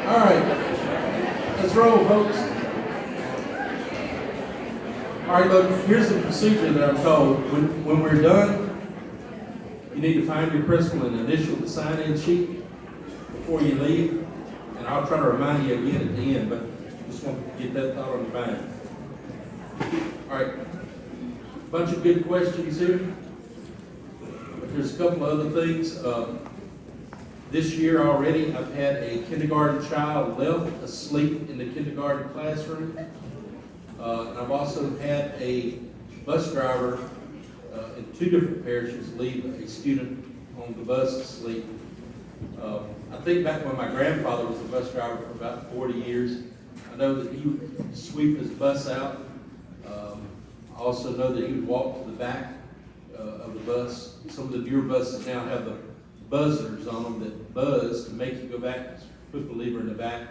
All right, let's roll, folks. All right, look, here's the procedure that I'm told. When we're done, you need to find your principal and initial the sign-in sheet before you leave. And I'll try to remind you again at the end, but just want to get that thought on your mind. All right, bunch of good questions here. But there's a couple of other things. This year already, I've had a kindergarten child left asleep in the kindergarten classroom. And I've also had a bus driver in 2 different parishes leave a student on the bus asleep. I think back when my grandfather was a bus driver for about 40 years, I know that he would sweep his bus out. I also know that he would walk to the back of the bus. Some of the newer buses now have the buzzers on them that buzz to make you go back, put the lever in the back,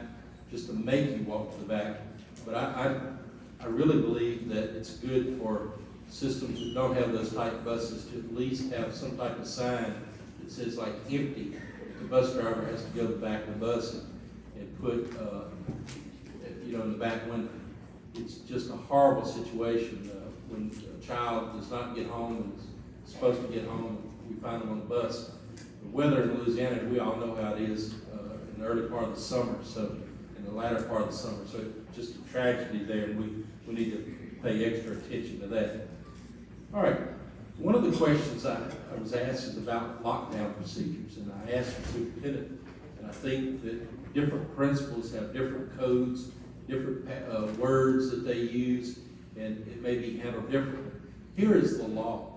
just to make you walk to the back. But I really believe that it's good for systems that don't have those type buses to at least have some type of sign that says like empty. The bus driver has to go to the back of the bus and put, in the back window. It's just a horrible situation when a child does not get home and is supposed to get home. We find them on the bus. The weather in Louisiana, we all know how it is in the early part of the summer, so in the latter part of the summer. So it's just a tragedy there, and we need to pay extra attention to that. All right, one of the questions I was asked is about lockdown procedures, and I asked the superintendent, and I think that different principals have different codes, different words that they use, and it may be handled differently. Here is the law.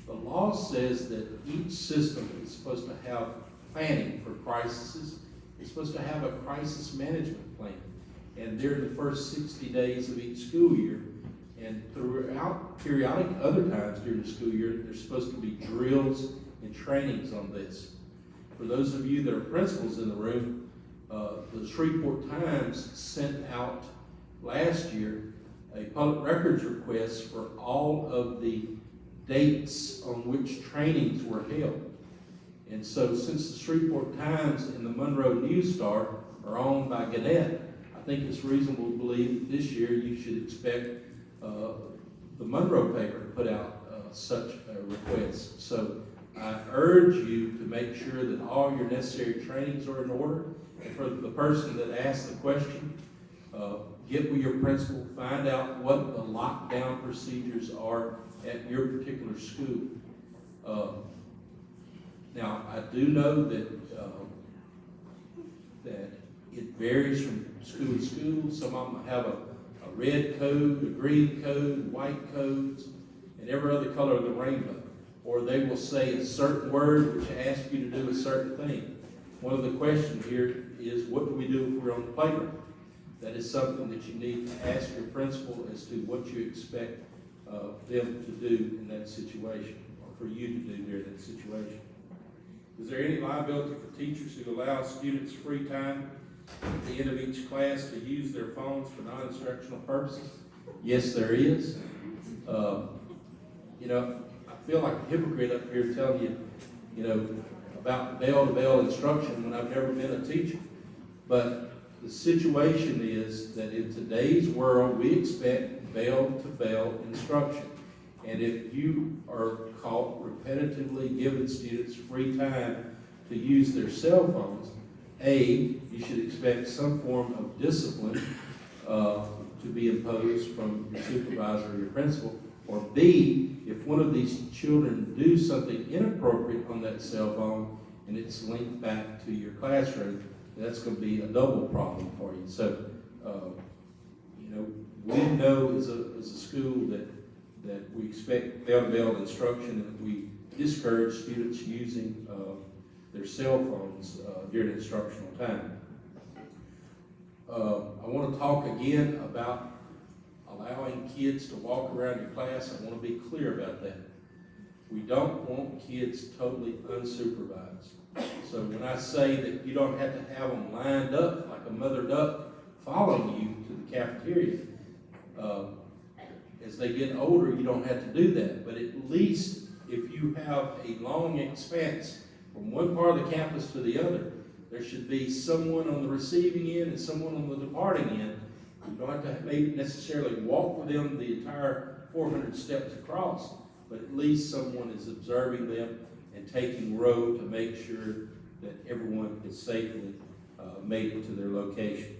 The law says that each system is supposed to have planning for crises. It's supposed to have a crisis management plan. And during the first 60 days of each school year, and throughout periodic other times during the school year, there's supposed to be drills and trainings on this. For those of you that are principals in the room, the Shreveport Times sent out last year a public records request for all of the dates on which trainings were held. And so since the Shreveport Times and the Monroe News Star are owned by Gannett, I think it's reasonable to believe that this year you should expect the Monroe paper to put out such a request. So I urge you to make sure that all your necessary trainings are in order. And for the person that asked the question, get with your principal, find out what the lockdown procedures are at your particular school. Now, I do know that it varies from school to school. Some of them have a red code, a green code, white codes, and every other color of the rainbow. Or they will say a certain word which asks you to do a certain thing. One of the questions here is, what do we do if we're on the playground? That is something that you need to ask your principal as to what you expect them to do in that situation, or for you to do during that situation. Is there any liability for teachers who allow students free time at the end of each class to use their phones for non-instructional purposes? Yes, there is. I feel like a hypocrite up here telling you, about bell-to-bell instruction when I've never been a teacher. But the situation is that in today's world, we expect bell-to-bell instruction. And if you are caught repetitively giving students free time to use their cell phones, A, you should expect some form of discipline to be imposed from your supervisor or your principal. Or B, if one of these children do something inappropriate on that cell phone and it's linked back to your classroom, that's going to be a double problem for you. So, we know as a school that we expect bell-to-bell instruction, and we discourage students using their cell phones during instructional time. I want to talk again about allowing kids to walk around your class. I want to be clear about that. We don't want kids totally unsupervised. So when I say that you don't have to have them lined up like a mother duck following you to the cafeteria, as they get older, you don't have to do that. But at least if you have a long expanse from one part of the campus to the other, there should be someone on the receiving end and someone on the departing end. You don't have to maybe necessarily walk with them the entire 400 steps across, but at least someone is observing them and taking row to make sure that everyone is safely made it to their location.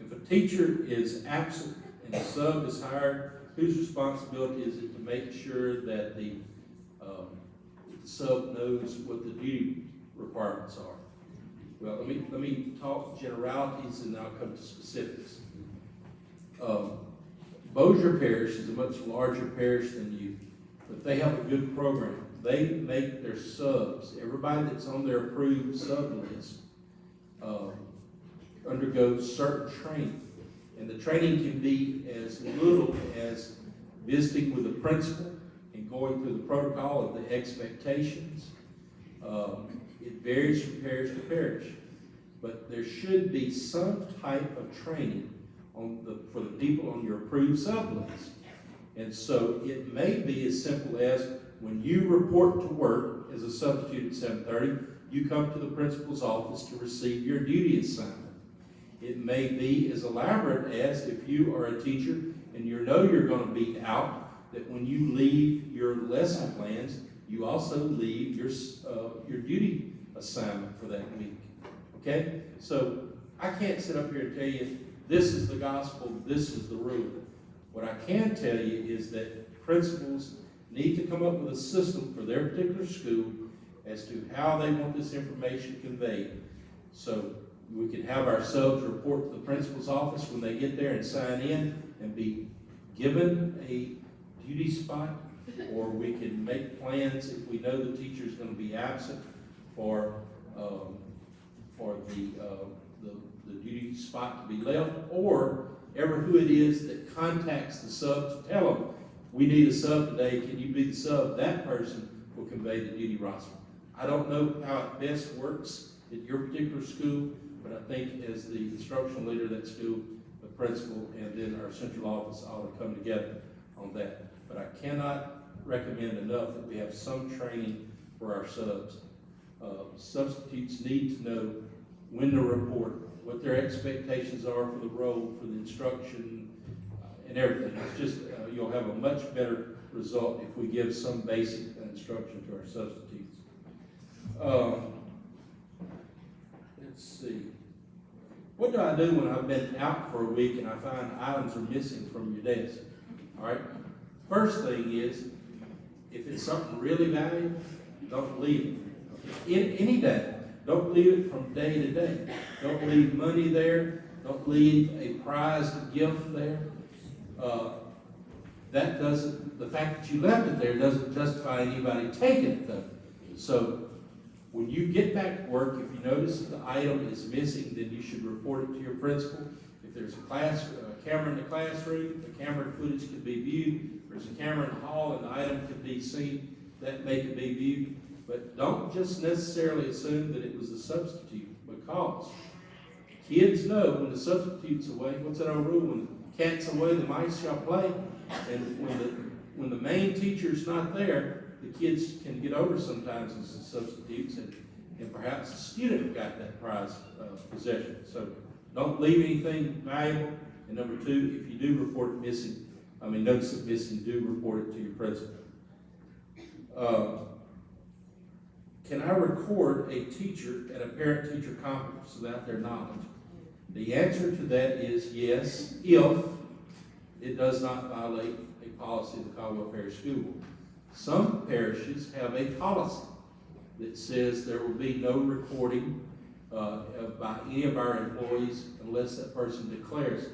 If a teacher is absent and a sub is hired, whose responsibility is it to make sure that the sub knows what the duty requirements are? Well, let me talk generalities and then I'll come to specifics. Bossier Parish is a much larger parish than you, but they have a good program. They make their subs, everybody that's on their approved sub list, undergoes certain training. And the training can be as little as visiting with the principal and going through the protocol of the expectations. It varies from parish to parish, but there should be some type of training for the people on your approved sub list. And so it may be as simple as when you report to work as a substitute at 7:30, you come to the principal's office to receive your duty assignment. It may be as elaborate as if you are a teacher and you know you're going to be out, that when you leave your lesson plans, you also leave your duty assignment for that week. Okay? So I can't sit up here and tell you this is the gospel, this is the rule. What I can tell you is that principals need to come up with a system for their particular school as to how they want this information conveyed. So we can have our subs report to the principal's office when they get there and sign in and be given a duty spot, or we can make plans if we know the teacher is going to be absent for the duty spot to be left, or ever who it is that contacts the sub to tell them, we need a sub today, can you be the sub? That person will convey the duty roster. I don't know how it best works at your particular school, but I think as the instructional leader of that school, the principal, and then our central office ought to come together on that. But I cannot recommend enough that we have some training for our subs. Substitutes need to know when to report, what their expectations are for the role, for the instruction, and everything. It's just, you'll have a much better result if we give some basic instruction to our substitutes. Let's see. What do I do when I've been out for a week and I find items are missing from your desk? All right. First thing is, if it's something really valuable, don't leave it. Any day. Don't leave it from day to day. Don't leave money there. Don't leave a prized gift there. The fact that you left it there doesn't justify anybody taking it though. So when you get back to work, if you notice the item is missing, then you should report it to your principal. If there's a camera in the classroom, the camera footage can be viewed. If there's a camera in the hall and the item can be seen, that may can be viewed. But don't just necessarily assume that it was a substitute, because kids know when the substitute's away. What's that old rule? When the cat's away, the mice shall play. And when the main teacher's not there, the kids can get over sometimes as the substitutes, and perhaps the student got that prized possession. So don't leave anything valuable. And number two, if you do report it missing, notice it missing, do report it to your principal. Can I record a teacher at a parent-teacher conference without their knowledge? The answer to that is yes, if it does not violate a policy of the Caldwell Parish School Board. Some parishes have a policy that says there will be no recording by any of our employees unless that person declares it.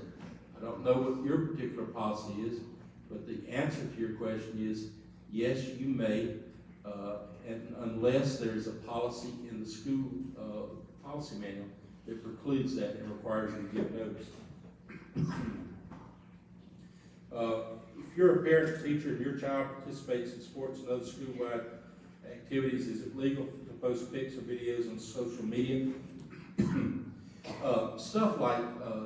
I don't know what your particular policy is, but the answer to your question is yes, you may, and unless there's a policy in the school policy manual that precludes that and requires you to give notice. If you're a parent, teacher, and your child participates in sports and other school-wide activities, is it legal to post pics or videos on social media? Stuff like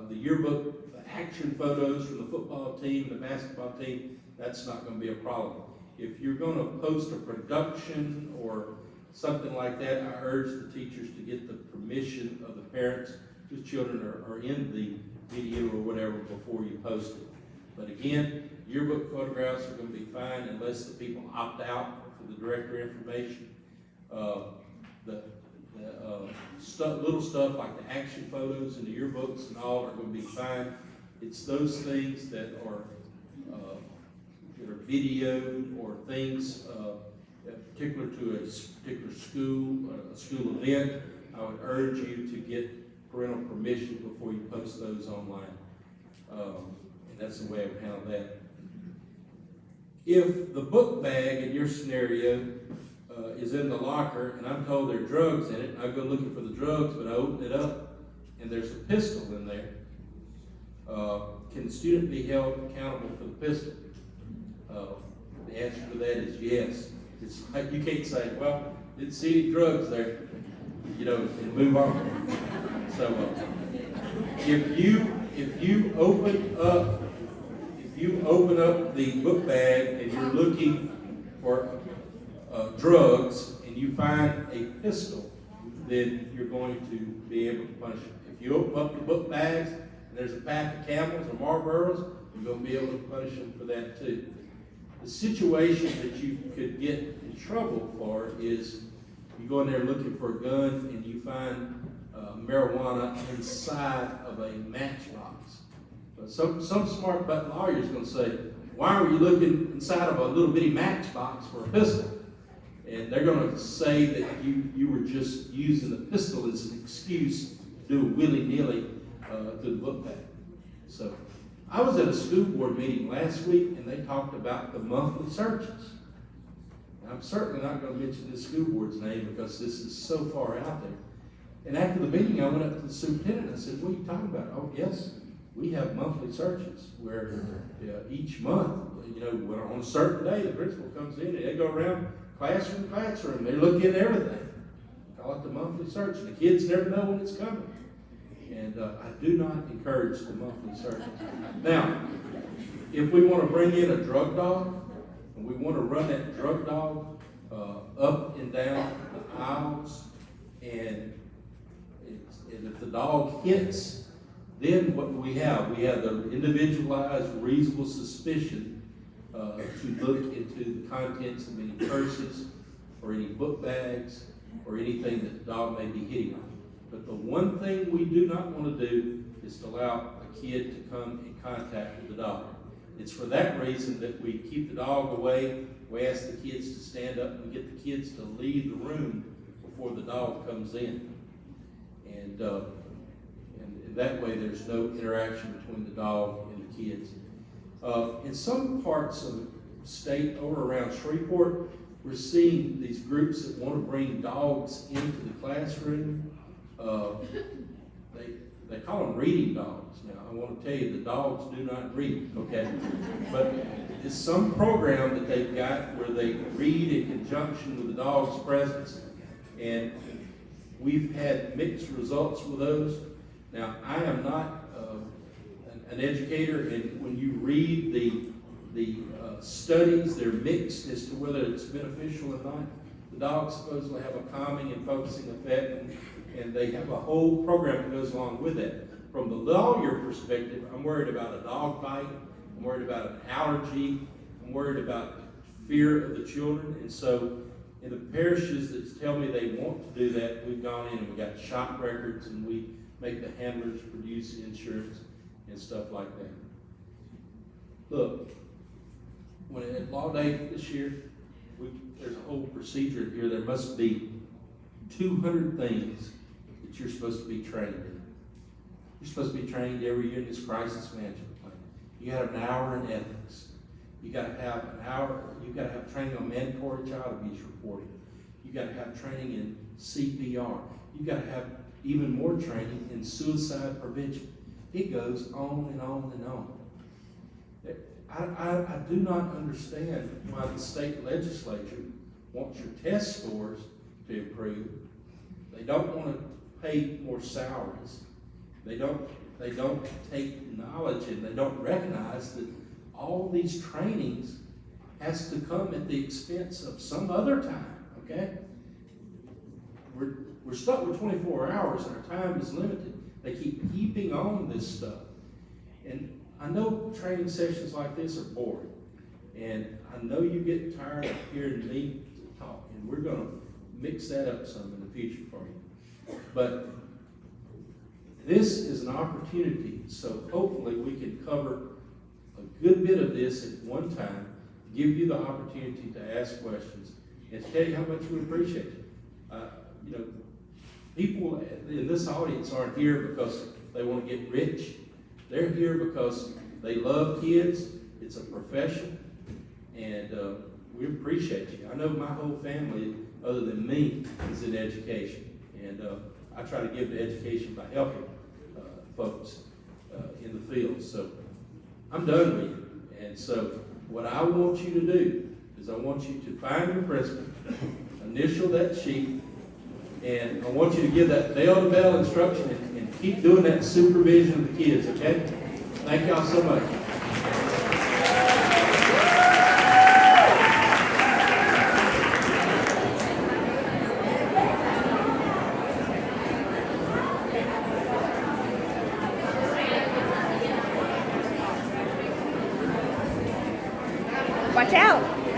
the yearbook, the action photos from the football team, the basketball team, that's not going to be a problem. If you're going to post a production or something like that, I urge the teachers to get the permission of the parents whose children are in the video or whatever before you post it. But again, yearbook photographs are going to be fine unless the people opt out for the director information. Little stuff like the action photos and the yearbooks and all are going to be fine. It's those things that are videoed or things particular to a particular school event. I would urge you to get parental permission before you post those online. And that's the way I would handle that. If the book bag in your scenario is in the locker and I'm told there are drugs in it, I go looking for the drugs, but I open it up and there's a pistol in there, can the student be held accountable for the pistol? The answer to that is yes. It's like you can't say, well, didn't see any drugs there, and move on. So if you open up the book bag and you're looking for drugs and you find a pistol, then you're going to be able to punish it. If you open up the book bags and there's a pack of Camels or Marlboros, you're going to be able to punish them for that too. The situation that you could get in trouble for is you go in there looking for a gun and you find marijuana inside of a matchbox. But some smart butt lawyer is going to say, why were you looking inside of a little bitty matchbox for a pistol? And they're going to say that you were just using the pistol as an excuse to do a willy-nilly to the book bag. So I was at a school board meeting last week and they talked about the monthly searches. I'm certainly not going to mention this school board's name because this is so far out there. And after the meeting, I went up to the superintendent and I said, what are you talking about? Oh, yes, we have monthly searches where each month, on a certain day, the principal comes in and they go around classroom to classroom. They look in everything. Call it the monthly search. And the kids never know when it's coming. And I do not encourage the monthly searches. Now, if we want to bring in a drug dog, and we want to run that drug dog up and down the aisles, and if the dog hits, then what do we have? We have the individualized reasonable suspicion to look into the contents of any purses or any book bags or anything that the dog may be hitting on. But the one thing we do not want to do is to allow a kid to come in contact with the dog. It's for that reason that we keep the dog away. We ask the kids to stand up and we get the kids to leave the room before the dog comes in. And that way there's no interaction between the dog and the kids. In some parts of the state over around Shreveport, we're seeing these groups that want to bring dogs into the classroom. They call them reading dogs. Now, I want to tell you, the dogs do not read, okay? But it's some program that they've got where they read in conjunction with the dog's presence. And we've had mixed results with those. Now, I am not an educator, and when you read the studies, they're mixed as to whether it's beneficial or not. The dogs supposedly have a calming and focusing effect, and they have a whole program that goes along with that. From the lawyer perspective, I'm worried about a dog bite, I'm worried about an allergy, I'm worried about fear of the children, and so in the parishes that tell me they want to do that, we've gone in and we got shop records and we make the handlers produce insurance and stuff like that. Look, when at Law Day this year, there's a whole procedure here. There must be 200 things that you're supposed to be trained in. You're supposed to be trained every year in this crisis management plan. You got an hour in ethics. You got to have an hour. You got to have training on mandatory child abuse reporting. You got to have training in CPR. You got to have even more training in suicide prevention. It goes on and on and on. I do not understand why the state legislature wants your test scores to improve. They don't want to pay more salaries. They don't take knowledge and they don't recognize that all these trainings has to come at the expense of some other time, okay? we're stuck with 24 hours and our time is limited. They keep heaping on this stuff. And I know training sessions like this are boring. And I know you get tired of hearing me talk, and we're gonna mix that up some in the future for you. But this is an opportunity, so hopefully we can cover a good bit of this at one time, give you the opportunity to ask questions, and tell you how much we appreciate it. You know, people in this audience aren't here because they want to get rich. They're here because they love kids. It's a profession, and we appreciate you. I know my whole family, other than me, is in education, and I try to give the education by helping folks in the field. So I'm done with you, and so what I want you to do is I want you to find your principal, initial that sheet, and I want you to give that bell-to-bell instruction and keep doing that supervision of the kids, okay? Thank y'all so much. Watch out.